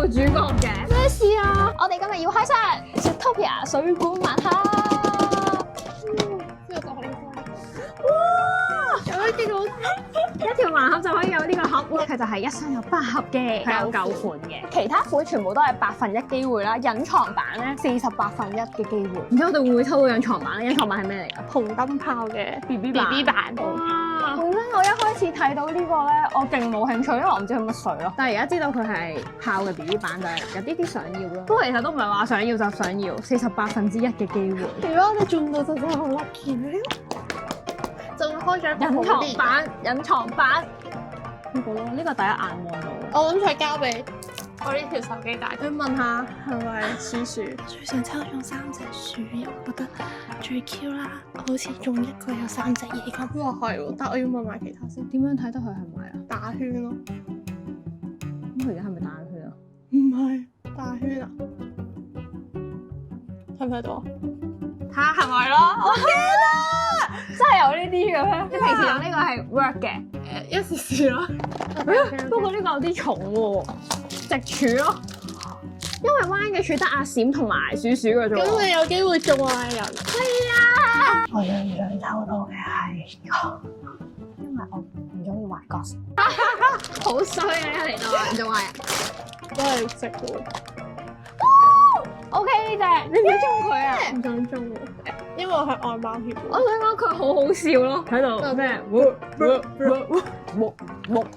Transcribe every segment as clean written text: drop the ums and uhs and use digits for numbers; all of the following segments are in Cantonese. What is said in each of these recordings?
主角嘅？咩事啊？我哋今日要開箱 Zootopia 水管盲盒。呢個就係呢哇！有幾好睇，一條盲盒就可以有呢個盒喎。佢就係一箱有8盒嘅，係有9款嘅。其他款全部都係1/8機會啦，隱藏版咧48/1嘅機會。唔知我哋會唔會抽到隱藏版咧？隱藏版係咩嚟㗎？紅燈泡嘅 BB BB 版。哇！本身我一開始睇到呢個咧，我勁冇興趣，因為我唔知佢乜水咯。但係而家知道佢係泡嘅 BB 版，就係有啲想要咯。不過其實都唔係話想要就想要，48/1嘅機會。如果我哋中到就真係好 lucky 啦！仲開咗隱藏版，隱藏版呢個咯，呢個第一眼望到。我諗佢交俾我呢條手機大去問下係咪鼠鼠？最想抽中3隻鼠，我覺得最 Q 啦，好似中一個有3隻嘢咁。哇係喎，但我要問埋其他先。點樣睇得佢係咪啊？打圈咯，咁佢而家係咪打圈啊？唔係打圈啊？睇唔睇到啊？睇下係咪咯？我驚啦！真係有呢啲嘅咩？你平時用呢個係 work 嘅？一時試咯。不過呢個有啲重喎，直柱咯。因為彎嘅柱得阿閃同埋鼠鼠嘅啫喎。咁你有機會中壞人。係啊！我最想抽到嘅係呢個，因為我唔中意壞角色。好衰啊！一嚟到壞人就壞人。都係識嘅。O K 呢隻，你唔想中佢啊？唔想中喎，因為我係外貌協會。我想講佢好好笑咯，喺度咩？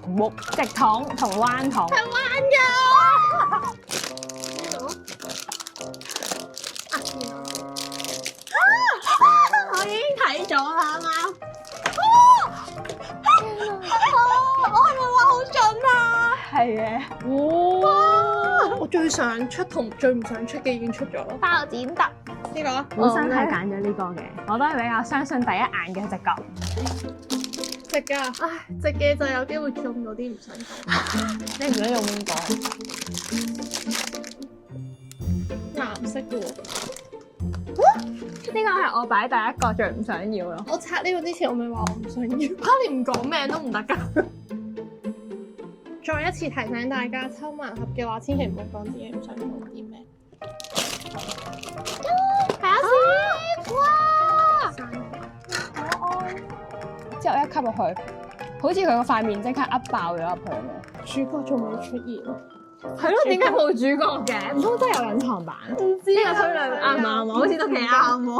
木直筒同彎筒。係彎㗎！我已經睇咗啦，貓。我係咪話好準啊？係嘅。哇！我最想出同最唔想出嘅已經出咗咯。包剪揼呢個本身係揀咗呢個嘅，我都係比較相信第一眼嘅直覺。直㗎，唉，直嘅就有機會中到啲唔想中。你唔想用邊個？藍色嘅喎。呢個係我擺第一個最唔想要咯。我拆呢個之前，我咪話我唔想要，連唔講名都唔得㗎。再一次提醒大家，抽盲盒嘅話，千祈唔好講自己唔想做啲咩。睇下先，哇！可愛。之後一吸落去，好似佢個塊面即刻噏爆咗入去咁樣。主角仲未出現咯。係咯，點解冇主角嘅？唔通真係有隱藏版？唔知呢個推論啱唔啱啊？好似都幾啱喎。